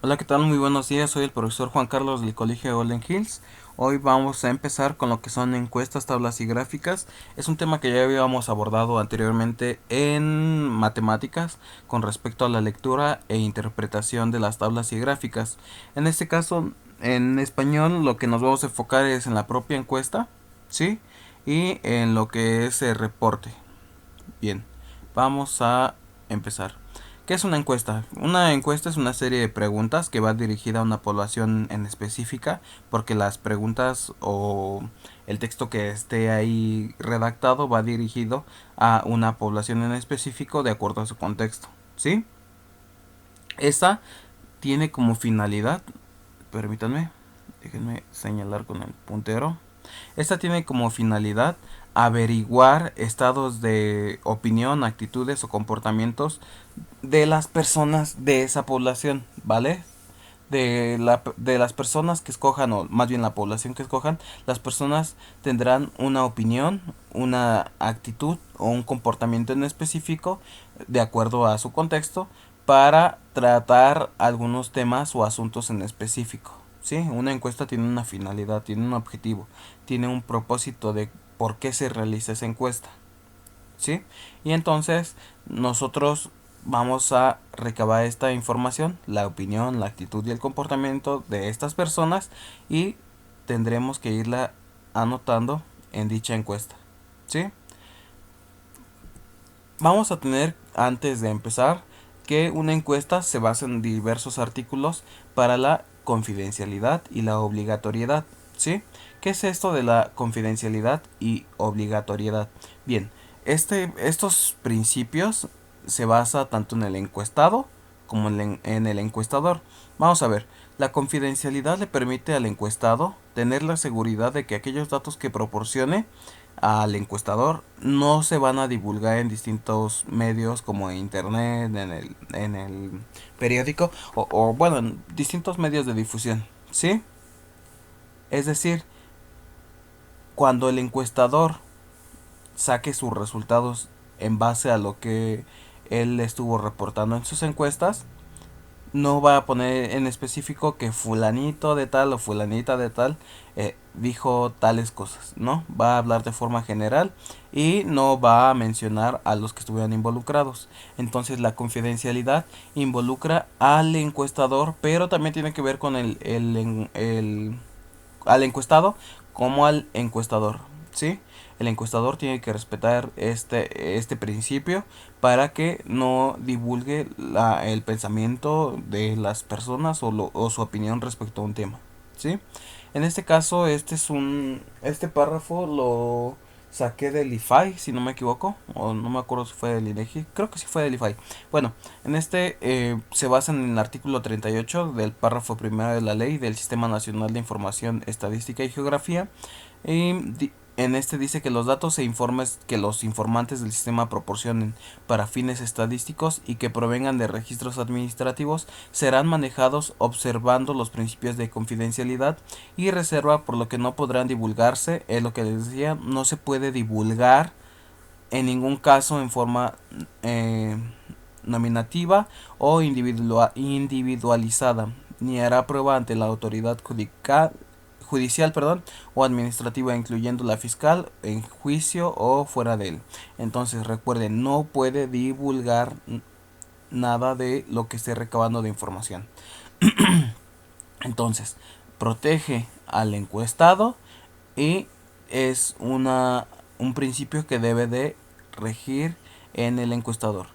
Hola, ¿qué tal? Muy buenos días. Soy el profesor Juan Carlos del Colegio Golden Hills. Hoy vamos a empezar con lo que son encuestas, tablas y gráficas. Es un tema que ya habíamos abordado anteriormente en matemáticas con respecto a la lectura e interpretación de las tablas y gráficas. En este caso, en español, lo que nos vamos a enfocar es en la propia encuesta, ¿sí? Y en lo que es el reporte. Bien, vamos a empezar. ¿Qué es una encuesta? Una encuesta es una serie de preguntas que va dirigida a una población en específica, porque las preguntas o el texto que esté ahí redactado va dirigido a una población en específico de acuerdo a su contexto, ¿sí? Esta tiene como finalidad, permítanme, déjenme señalar con el puntero. Esta tiene como finalidad averiguar estados de opinión, actitudes o comportamientos de las personas de esa población, ¿vale? De las personas que escojan, o más bien la población que escojan, las personas tendrán una opinión, una actitud o un comportamiento en específico de acuerdo a su contexto para tratar algunos temas o asuntos en específico. ¿Sí? Una encuesta tiene una finalidad, tiene un objetivo, tiene un propósito de por qué se realiza esa encuesta. ¿Sí? Y entonces nosotros vamos a recabar esta información, la opinión, la actitud y el comportamiento de estas personas y tendremos que irla anotando en dicha encuesta. ¿Sí? Vamos a tener, antes de empezar, que una encuesta se basa en diversos artículos para la confidencialidad y la obligatoriedad. ¿Sí? ¿Qué es esto de la confidencialidad y obligatoriedad? Bien, estos principios se basa tanto en el encuestado como en el encuestador. Vamos a ver, la confidencialidad le permite al encuestado tener la seguridad de que aquellos datos que proporcione al encuestador no se van a divulgar en distintos medios como internet, en el periódico o bueno, en distintos medios de difusión, ¿sí? Es decir, cuando el encuestador saque sus resultados en base a lo que él estuvo reportando en sus encuestas, no va a poner en específico que fulanito de tal o fulanita de tal dijo tales cosas, ¿no? Va a hablar de forma general y no va a mencionar a los que estuvieran involucrados. Entonces la confidencialidad involucra al encuestador, pero también tiene que ver con al encuestado como al encuestador, ¿sí? El encuestador tiene que respetar este principio para que no divulgue el pensamiento de las personas o su opinión respecto a un tema, ¿sí? En este caso, este párrafo lo saqué del IFAI, si no me equivoco, o no me acuerdo si fue del INEGI, creo que sí fue del IFAI. Bueno, en se basa en el artículo 38 del párrafo primero de la ley del Sistema Nacional de Información Estadística y Geografía. En este dice que los datos e informes que los informantes del sistema proporcionen para fines estadísticos y que provengan de registros administrativos serán manejados observando los principios de confidencialidad y reserva, por lo que no podrán divulgarse. Es lo que les decía, no se puede divulgar en ningún caso en forma eh, nominativa o individualizada, ni hará prueba ante la autoridad judicial, perdón, o administrativa, incluyendo la fiscal, en juicio o fuera de él. Entonces recuerden, no puede divulgar nada de lo que esté recabando de información. Entonces, protege al encuestado y es un principio que debe de regir en el encuestador.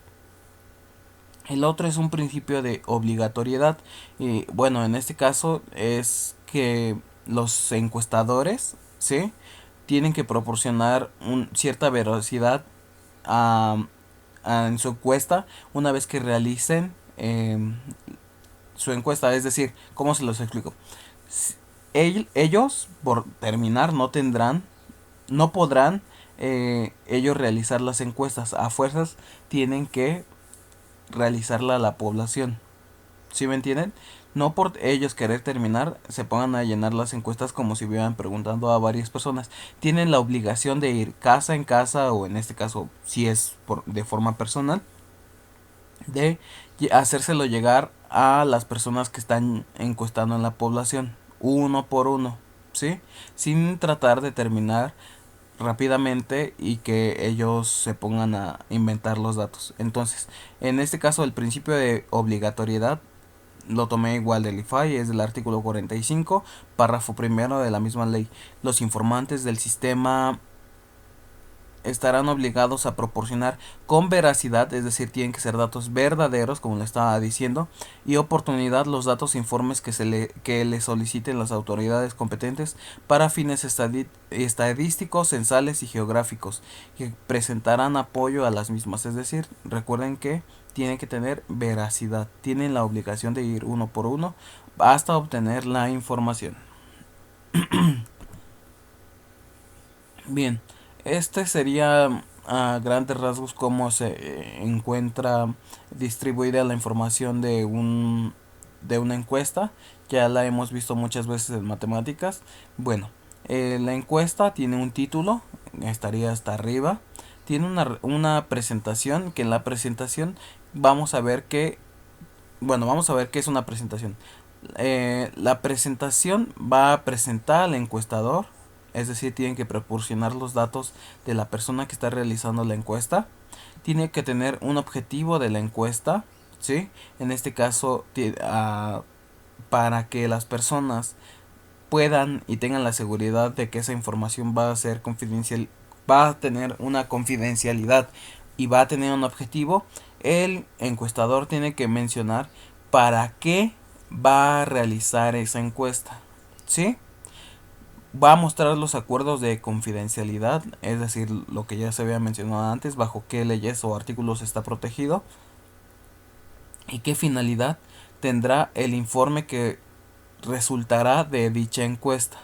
El otro es un principio de obligatoriedad y bueno, en este caso es que los encuestadores, ¿sí? Tienen que proporcionar cierta veracidad a, en su encuesta una vez que realicen su encuesta. Es decir, ¿cómo se los explico? Ellos, por terminar, no podrán ellos realizar las encuestas. A fuerzas tienen que realizarla a la población. ¿Sí me entienden? No por ellos querer terminar, se pongan a llenar las encuestas como si hubieran preguntando a varias personas. Tienen la obligación de ir casa en casa, o en este caso, si es de forma personal, de y hacérselo llegar a las personas que están encuestando en la población, uno por uno, ¿sí? Sin tratar de terminar rápidamente y que ellos se pongan a inventar los datos. Entonces, en este caso, el principio de obligatoriedad lo tomé igual del IFAI, es del artículo 45, párrafo primero de la misma ley. Los informantes del sistema estarán obligados a proporcionar con veracidad, es decir, tienen que ser datos verdaderos, como le estaba diciendo, y oportunidad los datos e informes que le soliciten las autoridades competentes para fines estadísticos, censales y geográficos, que presentarán apoyo a las mismas. Es decir, recuerden que tienen que tener veracidad, tienen la obligación de ir uno por uno hasta obtener la información. Bien, este sería a grandes rasgos cómo se encuentra distribuida la información de una encuesta. Ya la hemos visto muchas veces en matemáticas. Bueno, la encuesta tiene un título, estaría hasta arriba. Tiene una presentación, que en la presentación vamos a ver que, bueno, vamos a ver qué es una presentación. La presentación va a presentar al encuestador, es decir, tienen que proporcionar los datos de la persona que está realizando la encuesta. Tiene que tener un objetivo de la encuesta, ¿sí? En este caso, para que las personas puedan y tengan la seguridad de que esa información va a ser confidencial, va a tener una confidencialidad y va a tener un objetivo, el encuestador tiene que mencionar para qué va a realizar esa encuesta, ¿sí? Va a mostrar los acuerdos de confidencialidad, es decir, lo que ya se había mencionado antes, bajo qué leyes o artículos está protegido y qué finalidad tendrá el informe que resultará de dicha encuesta,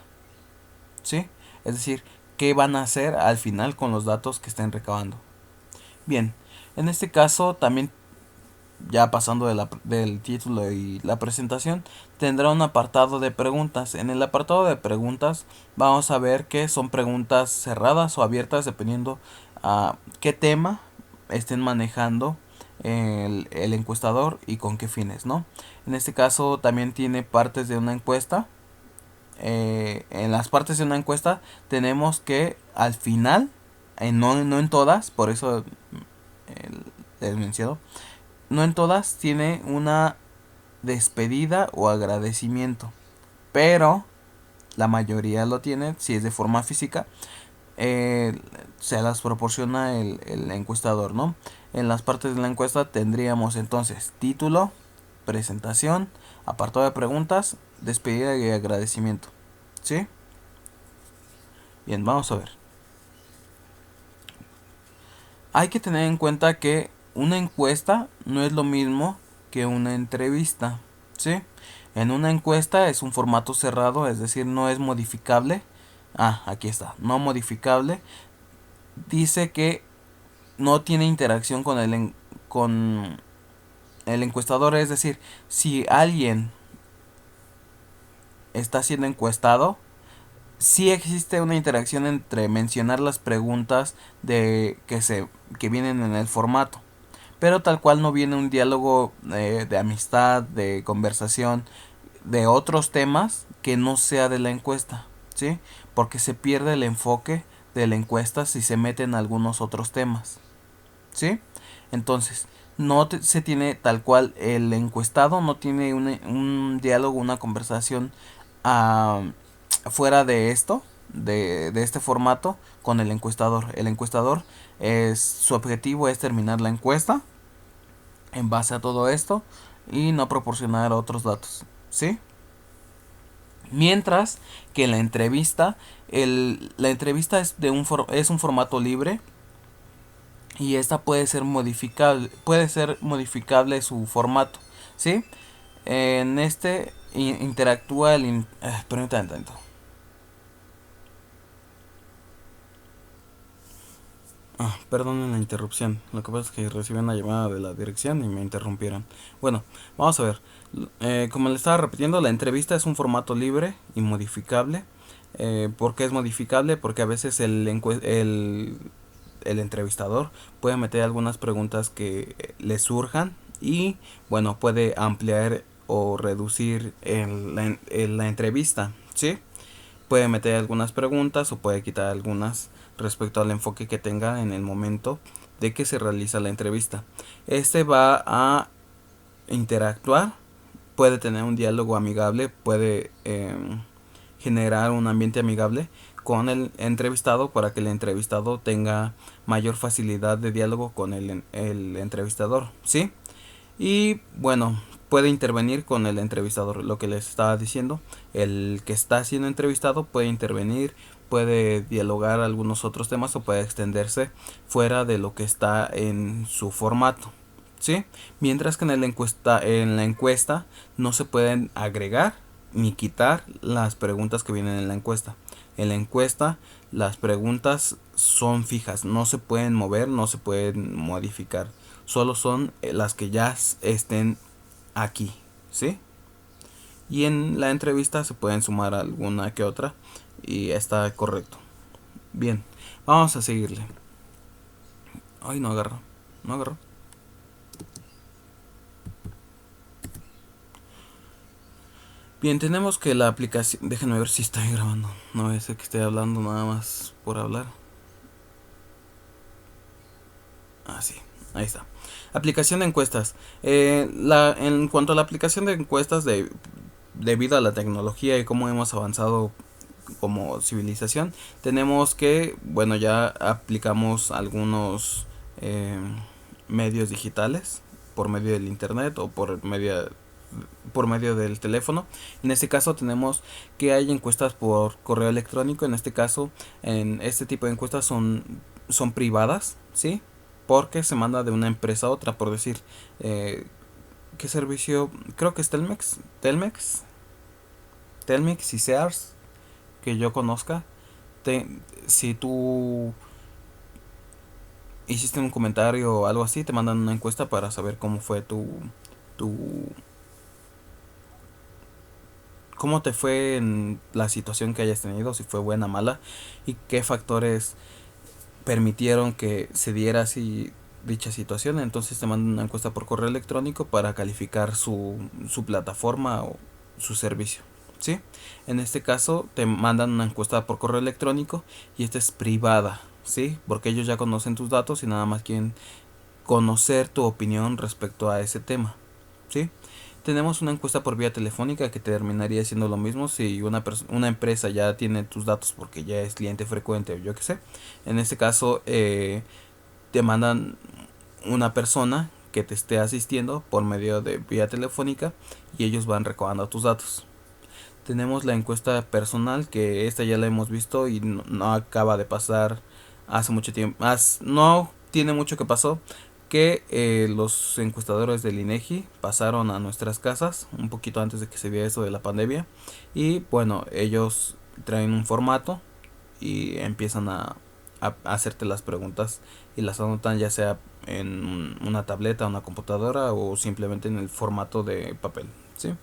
¿sí? Es decir, qué van a hacer al final con los datos que estén recabando. Bien, en este caso también, ya pasando del título y la presentación, tendrá un apartado de preguntas. En el apartado de preguntas vamos a ver que son preguntas cerradas o abiertas dependiendo a qué tema estén manejando el encuestador y con qué fines, ¿no? En este caso también tiene partes de una encuesta. En las partes de una encuesta tenemos que al final, no en todas, por eso les menciono, no en todas tiene una despedida o agradecimiento, pero la mayoría lo tiene si es de forma física. Se las proporciona el encuestador, ¿no? En las partes de la encuesta tendríamos entonces título, presentación, apartado de preguntas, despedida y agradecimiento, ¿sí? Bien, vamos a ver. Hay que tener en cuenta que una encuesta no es lo mismo que una entrevista, ¿sí? En una encuesta es un formato cerrado, es decir, no es modificable. Ah, aquí está, no modificable. Dice que no tiene interacción con con el encuestador, es decir, si alguien está siendo encuestado, sí existe una interacción entre mencionar las preguntas que vienen en el formato, pero tal cual no viene un diálogo de amistad, de conversación, de otros temas que no sea de la encuesta, ¿sí? Porque se pierde el enfoque de la encuesta si se meten algunos otros temas, ¿sí? Entonces, se tiene tal cual, el encuestado no tiene un diálogo, una conversación ah, fuera de esto, de este formato, con el encuestador. El encuestador, su objetivo es terminar la encuesta en base a todo esto y no proporcionar otros datos, ¿sí? Mientras que la entrevista, la entrevista es un formato libre y esta puede ser modificable su formato, ¿sí? En este interactúa permítanme tanto. Perdonen la interrupción. Lo que pasa es que recibí una llamada de la dirección y me interrumpieron. Bueno, vamos a ver. Como le estaba repitiendo, la entrevista es un formato libre y modificable. ¿Por qué es modificable? Porque a veces el entrevistador puede meter algunas preguntas que le surjan y bueno, puede ampliar o reducir la entrevista, ¿sí? Puede meter algunas preguntas o puede quitar algunas respecto al enfoque que tenga en el momento de que se realiza la entrevista. Este va a interactuar, puede tener un diálogo amigable, puede generar un ambiente amigable con el entrevistado para que el entrevistado tenga mayor facilidad de diálogo con el entrevistador, ¿sí? Y bueno, puede intervenir con el entrevistador, lo que les estaba diciendo. El que está siendo entrevistado puede intervenir, puede dialogar algunos otros temas o puede extenderse fuera de lo que está en su formato, ¿sí? Mientras que en la encuesta no se pueden agregar ni quitar las preguntas que vienen en la encuesta. En la encuesta las preguntas son fijas, no se pueden mover, no se pueden modificar. Solo son las que ya estén aquí, ¿sí? Y en la entrevista se pueden sumar alguna que otra y está correcto. Bien, vamos a seguirle. Ay, no agarro, no agarro. Bien, tenemos que la aplicación... Déjenme ver si estoy grabando. No es que esté hablando nada más por hablar. Ah, sí, ahí está. Aplicación de encuestas. En cuanto a la aplicación de encuestas, debido a la tecnología y cómo hemos avanzado como civilización, tenemos que, bueno, ya aplicamos algunos medios digitales por medio del internet o por medio del teléfono. En este caso tenemos que hay encuestas por correo electrónico. En este caso, en este tipo de encuestas son privadas, ¿sí? Porque se manda de una empresa a otra, por decir, ¿qué servicio? Creo que es Telmex y Sears, que yo conozca. Te, si tú hiciste un comentario o algo así, te mandan una encuesta para saber cómo fue tu cómo te fue en la situación que hayas tenido, si fue buena, mala, y qué factores permitieron que se diera así dicha situación. Entonces te mandan una encuesta por correo electrónico para calificar su plataforma o su servicio, ¿sí? En este caso te mandan una encuesta por correo electrónico y esta es privada, ¿sí? Porque ellos ya conocen tus datos y nada más quieren conocer tu opinión respecto a ese tema, ¿sí? Tenemos una encuesta por vía telefónica que terminaría siendo lo mismo si una empresa ya tiene tus datos porque ya es cliente frecuente o yo qué sé. En este caso te mandan una persona que te esté asistiendo por medio de vía telefónica y ellos van recabando tus datos. Tenemos la encuesta personal, que esta ya la hemos visto y no acaba de pasar hace mucho tiempo. No tiene mucho que pasó, que los encuestadores del INEGI pasaron a nuestras casas un poquito antes de que se viera eso de la pandemia. Y bueno, ellos traen un formato y empiezan a hacerte las preguntas y las anotan ya sea en una tableta, una computadora o simplemente en el formato de papel, ¿sí?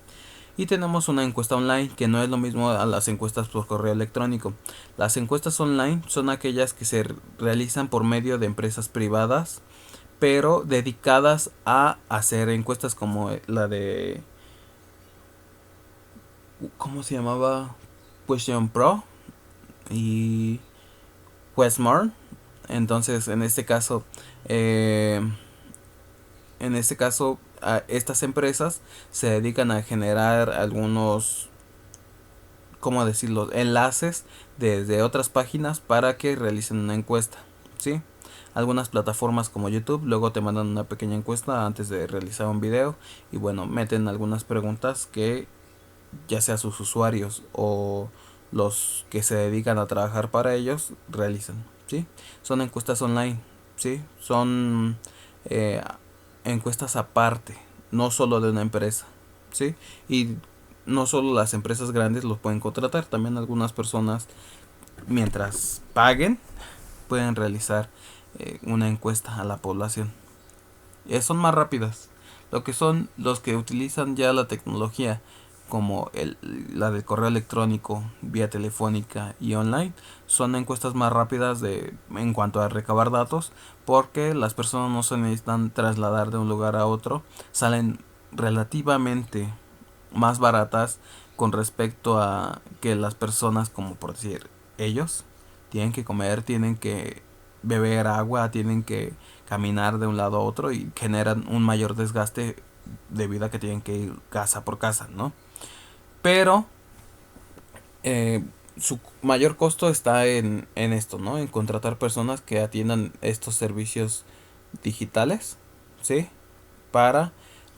Y tenemos una encuesta online, que no es lo mismo a las encuestas por correo electrónico. Las encuestas online son aquellas que se realizan por medio de empresas privadas, pero dedicadas a hacer encuestas como la de... ¿Cómo se llamaba? Question Pro y Questmore. Entonces, eh, en este caso, estas empresas se dedican a generar algunos, ¿cómo decirlo?, enlaces desde otras páginas para que realicen una encuesta, ¿sí? Algunas plataformas como YouTube luego te mandan una pequeña encuesta antes de realizar un video y bueno, meten algunas preguntas que ya sea sus usuarios o los que se dedican a trabajar para ellos realizan, ¿sí? Son encuestas online, ¿sí? Son eh, encuestas aparte, no solo de una empresa, ¿sí? Y no solo las empresas grandes los pueden contratar, también algunas personas, mientras paguen, pueden realizar una encuesta a la población. Son más rápidas. Lo que son los que utilizan ya la tecnología como la del correo electrónico, vía telefónica y online, son encuestas más rápidas en cuanto a recabar datos, porque las personas no se necesitan trasladar de un lugar a otro, salen relativamente más baratas con respecto a que las personas, como por decir ellos, tienen que comer, tienen que beber agua, tienen que caminar de un lado a otro y generan un mayor desgaste debido a que tienen que ir casa por casa, ¿no? Pero su mayor costo está en esto, ¿no? En contratar personas que atiendan estos servicios digitales, ¿sí? Para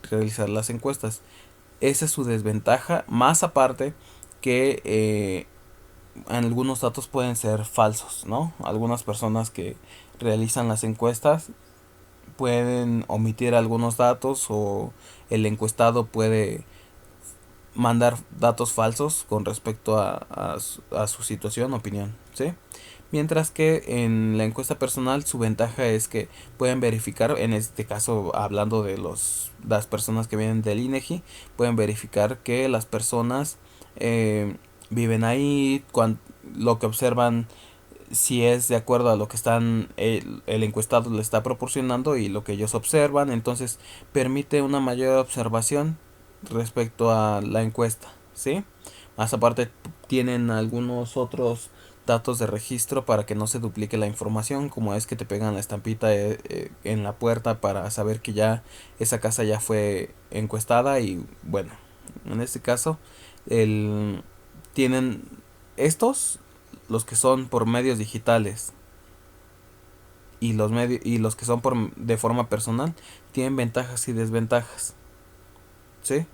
realizar las encuestas. Esa es su desventaja, más aparte que algunos datos pueden ser falsos, ¿no? Algunas personas que realizan las encuestas pueden omitir algunos datos o el encuestado puede mandar datos falsos con respecto a su situación, opinión, ¿sí? Mientras que en la encuesta personal su ventaja es que pueden verificar, en este caso hablando de las personas que vienen del INEGI, pueden verificar que las personas viven ahí, lo que observan si es de acuerdo a lo que el encuestado le está proporcionando y lo que ellos observan, entonces permite una mayor observación respecto a la encuesta, ¿sí? Más aparte tienen algunos otros datos de registro para que no se duplique la información, como es que te pegan la estampita en la puerta para saber que ya esa casa ya fue encuestada y bueno, en este caso el tienen estos los que son por medios digitales y los que son de forma personal tienen ventajas y desventajas, ¿sí?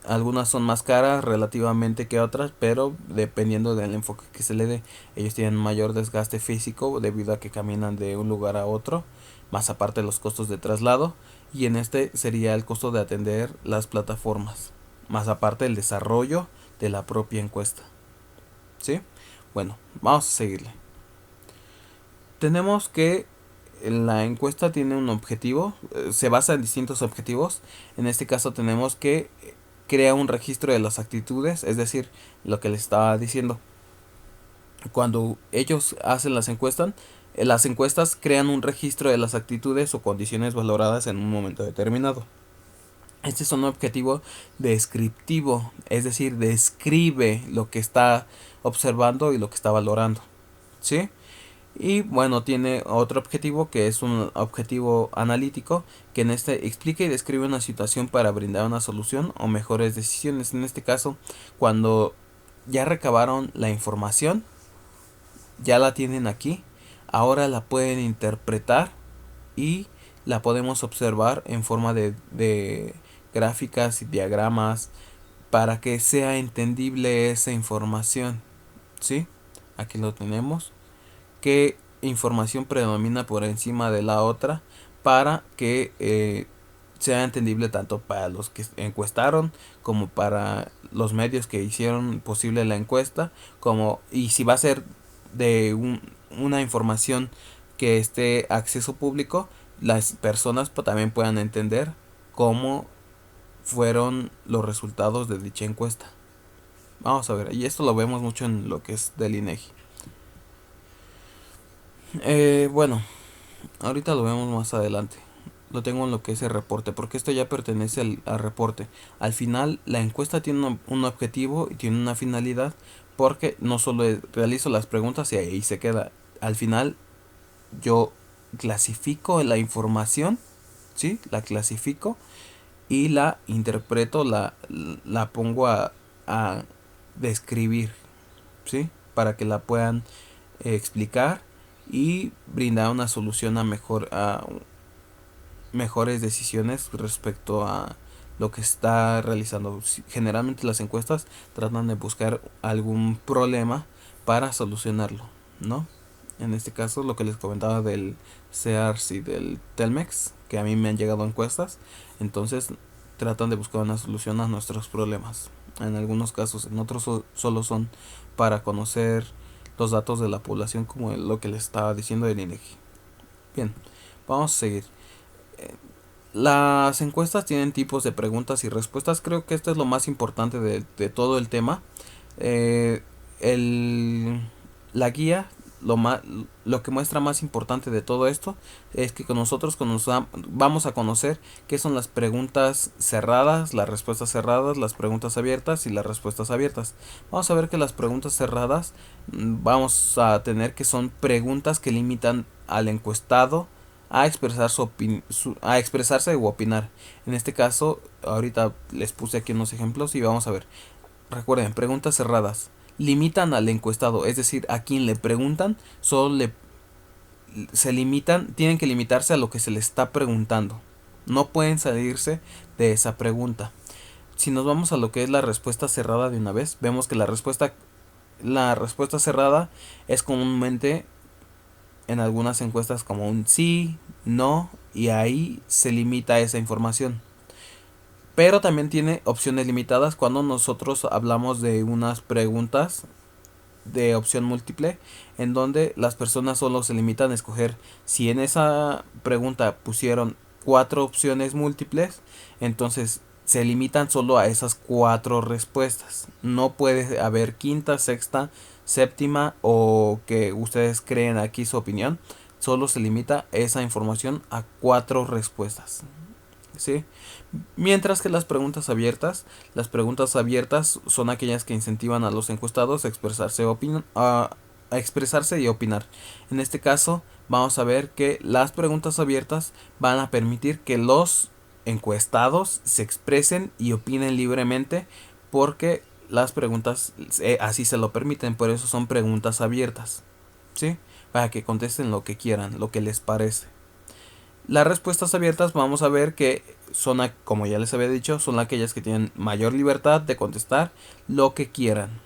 Algunas son más caras relativamente que otras, pero dependiendo del enfoque que se le dé, ellos tienen mayor desgaste físico debido a que caminan de un lugar a otro, más aparte de los costos de traslado, y en este sería el costo de atender las plataformas, más aparte el desarrollo de la propia encuesta, ¿sí? Bueno, vamos a seguirle. Tenemos que la encuesta tiene un objetivo, se basa en distintos objetivos. En este caso tenemos que crear un registro de las actitudes, es decir, lo que les estaba diciendo. Cuando ellos hacen las encuestas crean un registro de las actitudes o condiciones valoradas en un momento determinado. Este es un objetivo descriptivo, es decir, describe lo que está observando y lo que está valorando, ¿sí? Y bueno, tiene otro objetivo que es un objetivo analítico, que en este explica y describe una situación para brindar una solución o mejores decisiones. En este caso, cuando ya recabaron la información, ya la tienen aquí, ahora la pueden interpretar y la podemos observar en forma de gráficas y diagramas para que sea entendible esa información, ¿sí? Aquí lo tenemos. Qué información predomina por encima de la otra para que sea entendible tanto para los que encuestaron como para los medios que hicieron posible la encuesta, como y si va a ser de una información que esté acceso público, las personas también puedan entender cómo fueron los resultados de dicha encuesta. Vamos a ver, y esto lo vemos mucho en lo que es del INEGI. Bueno, ahorita lo vemos más adelante. Lo tengo en lo que es el reporte, porque esto ya pertenece al reporte. Al final, la encuesta tiene un objetivo y tiene una finalidad, porque no solo realizo las preguntas y ahí se queda. Al final, yo clasifico la información, ¿sí? La clasifico y la interpreto, la pongo a describir, ¿sí? Para que la puedan explicar y brindar una solución a mejores decisiones respecto a lo que está realizando. Generalmente las encuestas tratan de buscar algún problema para solucionarlo, ¿no? En este caso lo que les comentaba del SEARS y del Telmex, que a mí me han llegado encuestas, entonces tratan de buscar una solución a nuestros problemas. En algunos casos, en otros solo son para conocer los datos de la población, como lo que les estaba diciendo del INEGI. Bien, vamos a seguir. Las encuestas tienen tipos de preguntas y respuestas. Creo que esto es lo más importante de todo el tema. Eh, la guía lo que muestra más importante de todo esto es que con nosotros vamos a conocer qué son las preguntas cerradas, las respuestas cerradas, las preguntas abiertas y las respuestas abiertas. Vamos a ver que las preguntas cerradas vamos a tener que son preguntas que limitan al encuestado a expresar a expresarse u opinar. En este caso, ahorita les puse aquí unos ejemplos y vamos a ver. Recuerden, preguntas cerradas limitan al encuestado, es decir, a quien le preguntan, se limitan, tienen que limitarse a lo que se le está preguntando. No pueden salirse de esa pregunta. Si nos vamos a lo que es la respuesta cerrada de una vez, vemos que la respuesta cerrada es comúnmente en algunas encuestas como un sí, no, y ahí se limita esa información. Pero también tiene opciones limitadas cuando nosotros hablamos de unas preguntas de opción múltiple en donde las personas solo se limitan a escoger. Si en esa pregunta pusieron 4 opciones múltiples, entonces se limitan solo a esas 4 respuestas. No puede haber quinta, sexta, séptima o que ustedes creen aquí su opinión. Solo se limita esa información a 4 respuestas. ¿Sí? Mientras que las preguntas abiertas son aquellas que incentivan a los encuestados a expresarse y opinar. En este caso, vamos a ver que las preguntas abiertas van a permitir que los encuestados se expresen y opinen libremente porque las preguntas así se lo permiten, por eso son preguntas abiertas, ¿sí? Para que contesten lo que quieran, lo que les parece. Las respuestas abiertas vamos a ver que son, como ya les había dicho, son aquellas que tienen mayor libertad de contestar lo que quieran.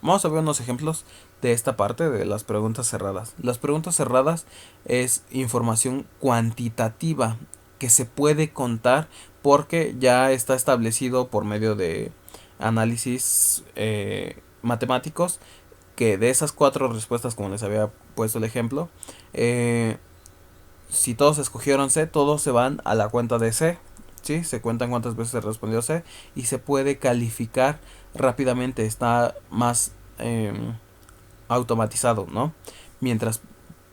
Vamos a ver unos ejemplos de esta parte de las preguntas cerradas. Las preguntas cerradas es información cuantitativa que se puede contar porque ya está establecido por medio de análisis matemáticos que de esas 4 respuestas, como les había puesto el ejemplo, si todos escogieron C, todos se van a la cuenta de C. ¿Sí? Se cuentan cuántas veces se respondió C y se puede calificar rápidamente. Está más automatizado, ¿no? Mientras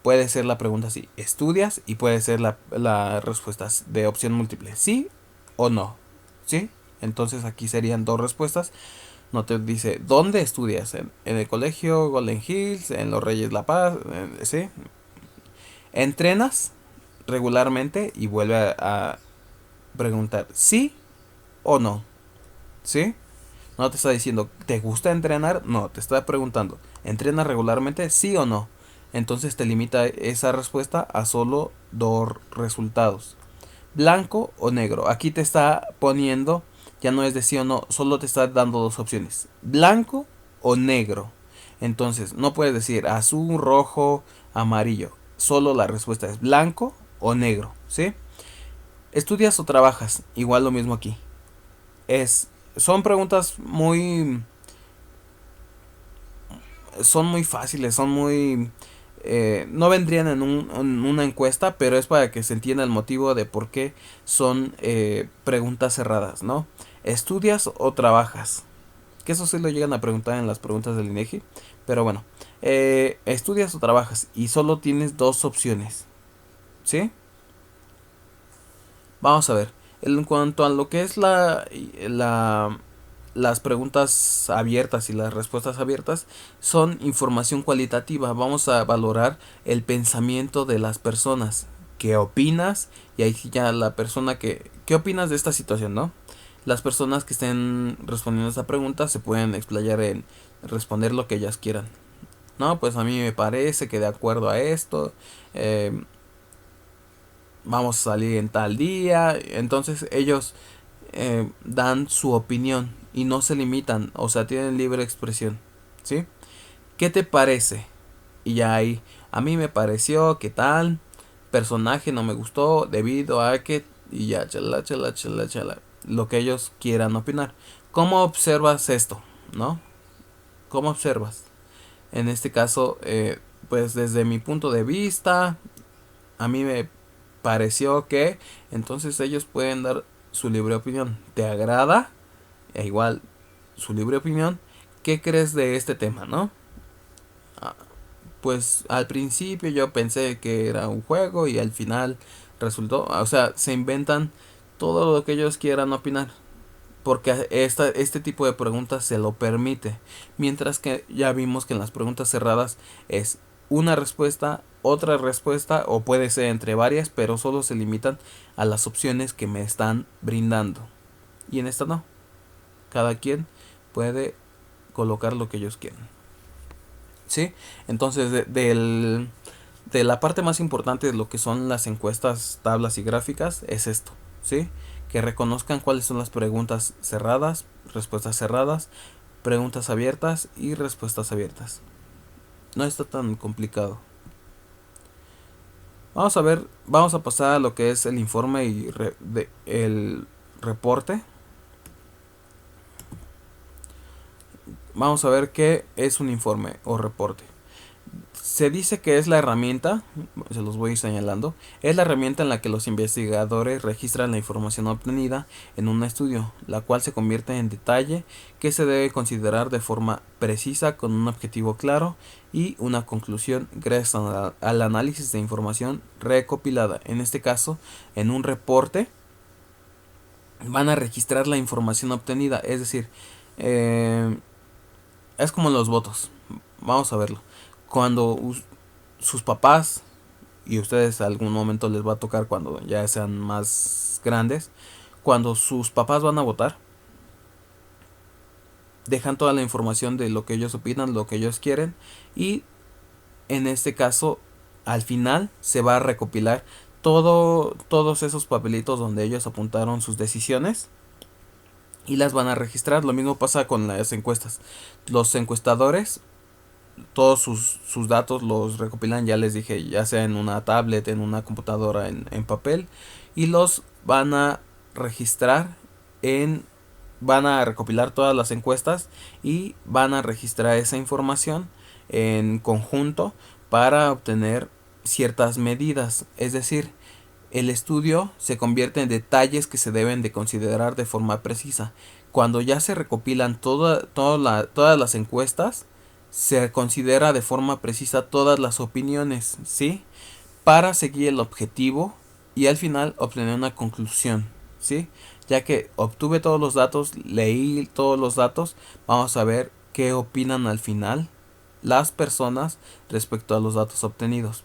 puede ser la pregunta así, ¿estudias? Y puede ser la respuesta de opción múltiple, ¿sí o no? ¿Sí? Entonces aquí serían 2 respuestas. No te dice, ¿dónde estudias? En el colegio Golden Hills, en los Reyes La Paz, ¿sí? ¿Entrenas regularmente? Y vuelve a preguntar sí o no. ¿Sí? No te está diciendo, ¿te gusta entrenar? No, te está preguntando, ¿entrenas regularmente? Sí o no. Entonces te limita esa respuesta a solo 2 resultados. Blanco o negro. Aquí te está poniendo, ya no es de sí o no, solo te está dando 2 opciones. Blanco o negro. Entonces no puedes decir azul, rojo, amarillo. Solo la respuesta es blanco o negro. ¿Sí? ¿Estudias o trabajas? Igual lo mismo aquí. Son preguntas son muy fáciles, son muy, no vendrían en una encuesta, pero es para que se entienda el motivo de por qué son preguntas cerradas, ¿no? ¿Estudias o trabajas? Que eso sí lo llegan a preguntar en las preguntas del INEGI, pero bueno, ¿estudias o trabajas? Y solo tienes 2 opciones, ¿sí? Vamos a ver. En cuanto a lo que es las preguntas abiertas y las respuestas abiertas, son información cualitativa. Vamos a valorar el pensamiento de las personas. ¿Qué opinas? Y ahí sí ya la persona ¿qué opinas de esta situación, no? Las personas que estén respondiendo a esta pregunta se pueden explayar en responder lo que ellas quieran. No, pues a mí me parece que de acuerdo a esto, vamos a salir en tal día. Entonces ellos dan su opinión y no se limitan, o sea, tienen libre expresión, ¿sí? ¿Qué te parece? Y ya ahí, a mí me pareció que tal personaje no me gustó debido a que, y ya, chala, chala, chala, chala, lo que ellos quieran opinar. ¿Cómo observas esto? ¿No? ¿Cómo observas? En este caso, pues desde mi punto de vista, a mí me pareció que entonces ellos pueden dar su libre opinión. ¿Te agrada? E igual su libre opinión. ¿Qué crees de este tema, no? Ah, pues al principio yo pensé que era un juego y al final resultó, o sea, se inventan todo lo que ellos quieran opinar. Porque este tipo de preguntas se lo permite. Mientras que ya vimos que en las preguntas cerradas es una respuesta, otra respuesta o puede ser entre varias, pero solo se limitan a las opciones que me están brindando. Y en esta no. Cada quien puede colocar lo que ellos quieran. ¿Sí? Entonces de la parte más importante de lo que son las encuestas, tablas y gráficas es esto. ¿Sí? Que reconozcan cuáles son las preguntas cerradas, respuestas cerradas, preguntas abiertas y respuestas abiertas. No está tan complicado. Vamos a pasar a lo que es el informe y el reporte. Vamos a ver qué es un informe o reporte. Se dice que es la herramienta, se los voy señalando, es la herramienta en la que los investigadores registran la información obtenida en un estudio, la cual se convierte en detalle que se debe considerar de forma precisa con un objetivo claro y una conclusión gracias al análisis de información recopilada. En este caso, en un reporte van a registrar la información obtenida, es decir, eh, es como los votos. Vamos a verlo. Cuando sus papás y ustedes algún momento les va a tocar cuando ya sean más grandes, cuando sus papás van a votar, dejan toda la información de lo que ellos opinan, lo que ellos quieren y en este caso al final se va a recopilar todos esos papelitos donde ellos apuntaron sus decisiones y las van a registrar. Lo mismo pasa con las encuestas. Los encuestadores todos sus datos los recopilan, ya les dije, ya sea en una tablet, en una computadora, en papel, y los van a registrar van a recopilar todas las encuestas y van a registrar esa información en conjunto para obtener ciertas medidas, es decir, el estudio se convierte en detalles que se deben de considerar de forma precisa. Cuando ya se recopilan todas las encuestas, se considera de forma precisa todas las opiniones, ¿sí? Para seguir el objetivo y al final obtener una conclusión, ¿sí? Ya que obtuve todos los datos, leí todos los datos, vamos a ver qué opinan al final las personas respecto a los datos obtenidos.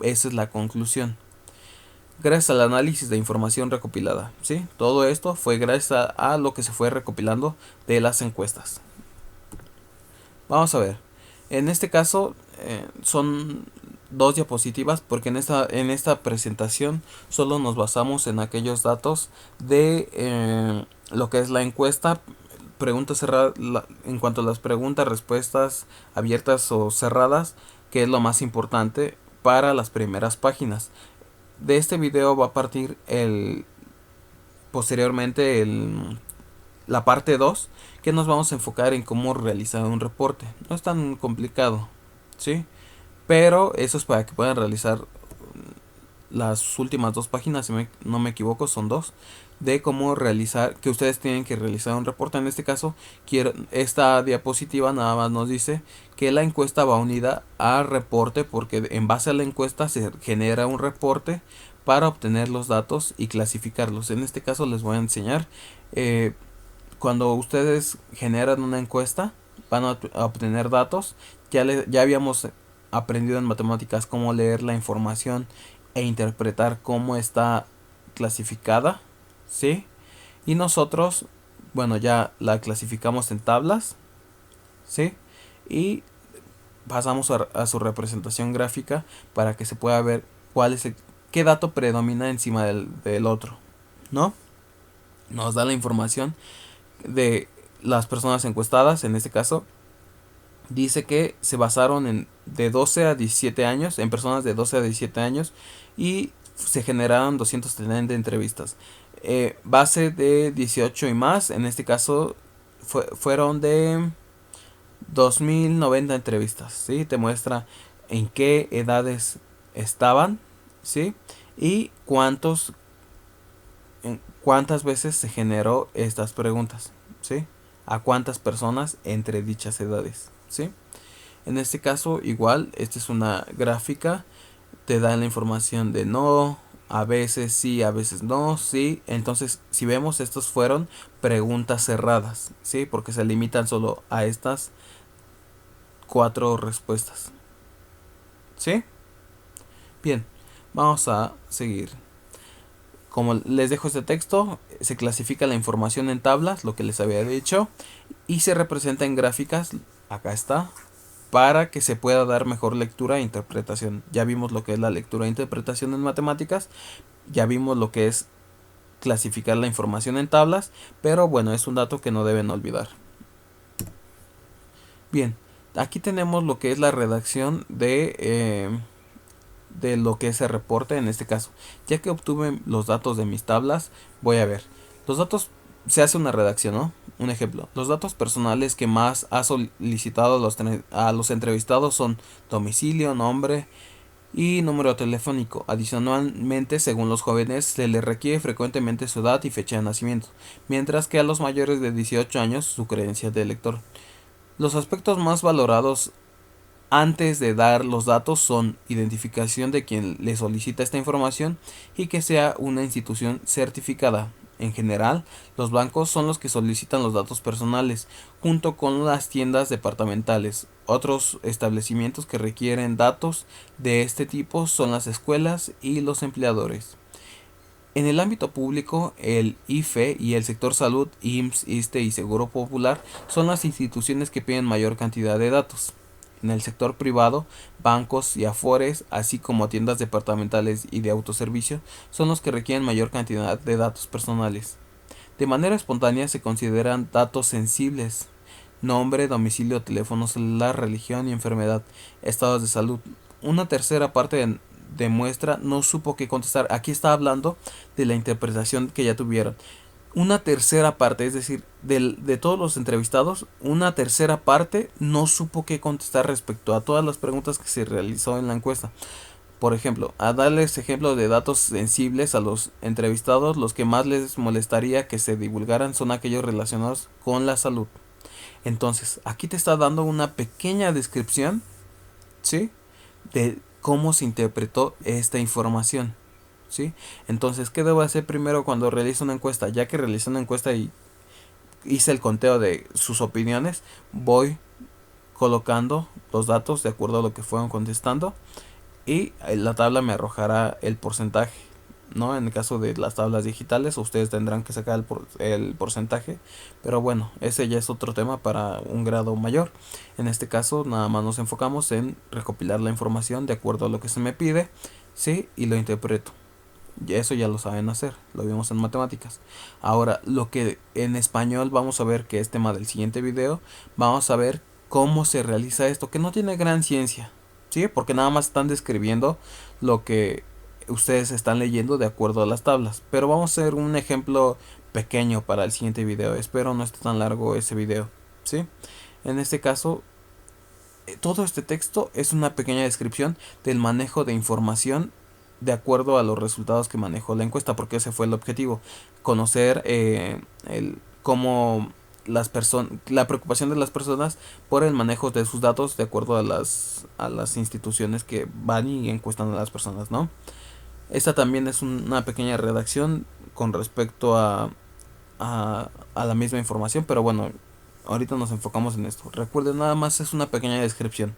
Esa es la conclusión. Gracias al análisis de información recopilada, ¿sí? Todo esto fue gracias a lo que se fue recopilando de las encuestas. Vamos a ver. En este caso son dos diapositivas porque en esta presentación solo nos basamos en aquellos datos de lo que es la encuesta, preguntas cerradas, en cuanto a las preguntas, respuestas abiertas o cerradas, que es lo más importante para las primeras páginas. De este video va a partir posteriormente la parte 2 que nos vamos a enfocar en cómo realizar un reporte. No es tan complicado, ¿sí? Pero eso es para que puedan realizar las últimas dos páginas, si no me equivoco, son dos, de cómo realizar, que ustedes tienen que realizar un reporte. En este caso, esta diapositiva nada más nos dice que la encuesta va unida al reporte porque en base a la encuesta se genera un reporte para obtener los datos y clasificarlos. En este caso les voy a enseñar cuando ustedes generan una encuesta van a obtener datos. Ya habíamos aprendido en matemáticas cómo leer la información e interpretar cómo está clasificada, ¿sí? Y nosotros, bueno, ya la clasificamos en tablas, ¿sí? Y pasamos a su representación gráfica para que se pueda ver qué dato predomina encima del otro, ¿no? Nos da la información de las personas encuestadas, en este caso, dice que se basaron de 12 a 17 años, en personas de 12 a 17 años y se generaron 230 entrevistas. Base de 18 y más, en este caso fueron de 2090 entrevistas, ¿sí? Te muestra en qué edades estaban, ¿sí? Y cuántas veces se generó estas preguntas, ¿sí? A cuántas personas entre dichas edades, ¿sí? En este caso igual, esta es una gráfica, te da la información de no, a veces sí, a veces no, sí. Entonces, si vemos, estos fueron preguntas cerradas, ¿sí? Porque se limitan solo a estas 4 respuestas, ¿sí? Bien, vamos a seguir. Como les dejo este texto, se clasifica la información en tablas, lo que les había dicho, y se representa en gráficas, acá está, para que se pueda dar mejor lectura e interpretación. Ya vimos lo que es la lectura e interpretación en matemáticas, ya vimos lo que es clasificar la información en tablas, pero bueno, es un dato que no deben olvidar. Bien, aquí tenemos lo que es la redacción de lo que es el reporte en este caso. Ya que obtuve los datos de mis tablas, voy a ver. Los datos, se hace una redacción, ¿no? Un ejemplo. Los datos personales que más ha solicitado a los entrevistados son domicilio, nombre y número telefónico. Adicionalmente, según los jóvenes, se les requiere frecuentemente su edad y fecha de nacimiento, mientras que a los mayores de 18 años su credencial de elector. Los aspectos más valorados antes de dar los datos son identificación de quien le solicita esta información y que sea una institución certificada. En general, los bancos son los que solicitan los datos personales, junto con las tiendas departamentales. Otros establecimientos que requieren datos de este tipo son las escuelas y los empleadores. En el ámbito público, el IFE y el sector salud, IMSS, ISSSTE y Seguro Popular son las instituciones que piden mayor cantidad de datos. En el sector privado, bancos y afores, así como tiendas departamentales y de autoservicio, son los que requieren mayor cantidad de datos personales. De manera espontánea se consideran datos sensibles: nombre, domicilio, teléfono celular, religión y enfermedad, estados de salud. Una tercera parte de muestra no supo qué contestar. Aquí está hablando de la interpretación que ya tuvieron. Una tercera parte, es decir, de todos los entrevistados, una tercera parte no supo qué contestar respecto a todas las preguntas que se realizó en la encuesta. Por ejemplo, a darles ejemplo de datos sensibles a los entrevistados, los que más les molestaría que se divulgaran son aquellos relacionados con la salud. Entonces, aquí te está dando una pequeña descripción, ¿sí? De cómo se interpretó esta información, ¿sí? Entonces, ¿qué debo hacer primero cuando realizo una encuesta? Ya que realicé una encuesta y hice el conteo de sus opiniones, voy colocando los datos de acuerdo a lo que fueron contestando y la tabla me arrojará el porcentaje, ¿no? En el caso de las tablas digitales, ustedes tendrán que sacar el porcentaje, pero bueno, ese ya es otro tema para un grado mayor. En este caso, nada más nos enfocamos en recopilar la información de acuerdo a lo que se me pide, ¿sí? Y lo interpreto. Y eso ya lo saben hacer, lo vimos en matemáticas. Ahora, lo que en español vamos a ver, que es tema del siguiente video, vamos a ver cómo se realiza esto, que no tiene gran ciencia, ¿sí? Porque nada más están describiendo lo que ustedes están leyendo de acuerdo a las tablas. Pero vamos a hacer un ejemplo pequeño para el siguiente video. Espero no esté tan largo ese video, ¿sí? En este caso, todo este texto es una pequeña descripción del manejo de información de acuerdo a los resultados que manejó la encuesta, porque ese fue el objetivo: conocer cómo la preocupación de las personas por el manejo de sus datos de acuerdo a las instituciones que van y encuestan a las personas, ¿no? Esta también es una pequeña redacción con respecto a la misma información, pero bueno, ahorita nos enfocamos en esto. Recuerden, nada más es una pequeña descripción.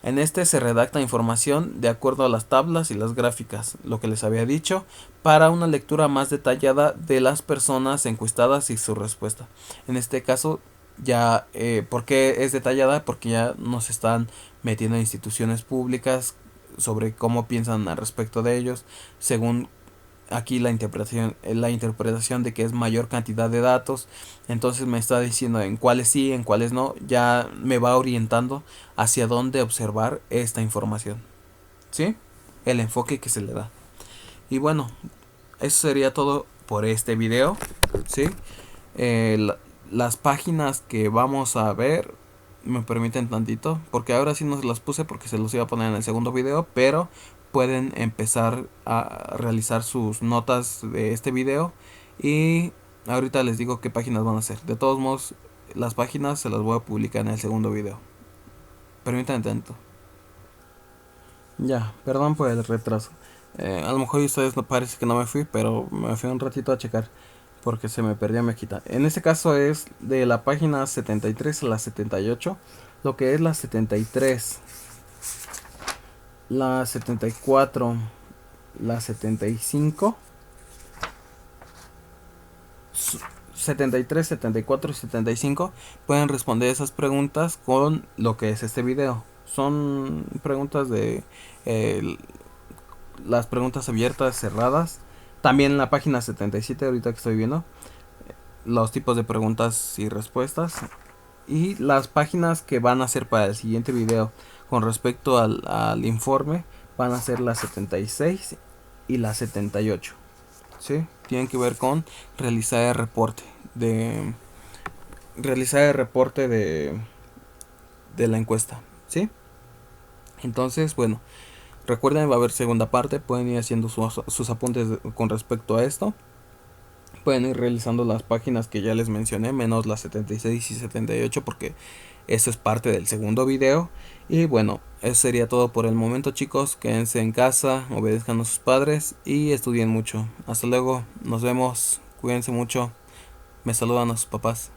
En este se redacta información de acuerdo a las tablas y las gráficas, lo que les había dicho, para una lectura más detallada de las personas encuestadas y su respuesta. En este caso, ya, ¿por qué es detallada? Porque ya nos están metiendo instituciones públicas sobre cómo piensan al respecto de ellos, según aquí la interpretación de que es mayor cantidad de datos. Entonces me está diciendo en cuáles sí, en cuáles no. Ya me va orientando hacia dónde observar esta información, ¿sí? El enfoque que se le da. Y bueno, eso sería todo por este video, ¿sí? Las páginas que vamos a ver, me permiten tantito, porque ahora sí no se las puse porque se los iba a poner en el segundo video, pero pueden empezar a realizar sus notas de este video y ahorita les digo qué páginas van a ser. De todos modos, las páginas se las voy a publicar en el segundo video. Permítanme tanto. Ya, perdón por el retraso. A lo mejor ustedes no parece que no me fui, pero me fui un ratito a checar porque se me perdió Mejita. En este caso es de la página 73 a la 78. Lo que es la 73, la 74, la 75, 73, 74 y 75 pueden responder esas preguntas con lo que es este video. Son preguntas de eh, las preguntas abiertas, cerradas. También en la página 77 ahorita que estoy viendo los tipos de preguntas y respuestas. Y las páginas que van a ser para el siguiente video con respecto al informe van a ser la 76 y la 78. ¿Sí? Tienen que ver con realizar el reporte de de la encuesta. ¿Sí? Entonces, bueno, recuerden, va a haber segunda parte. Pueden ir haciendo sus apuntes con respecto a esto. Pueden ir realizando las páginas que ya les mencioné, menos las 76 y 78, porque eso es parte del segundo video. Y bueno, eso sería todo por el momento, chicos. Quédense en casa, obedezcan a sus padres y estudien mucho. Hasta luego, nos vemos, cuídense mucho. Me saludan a sus papás.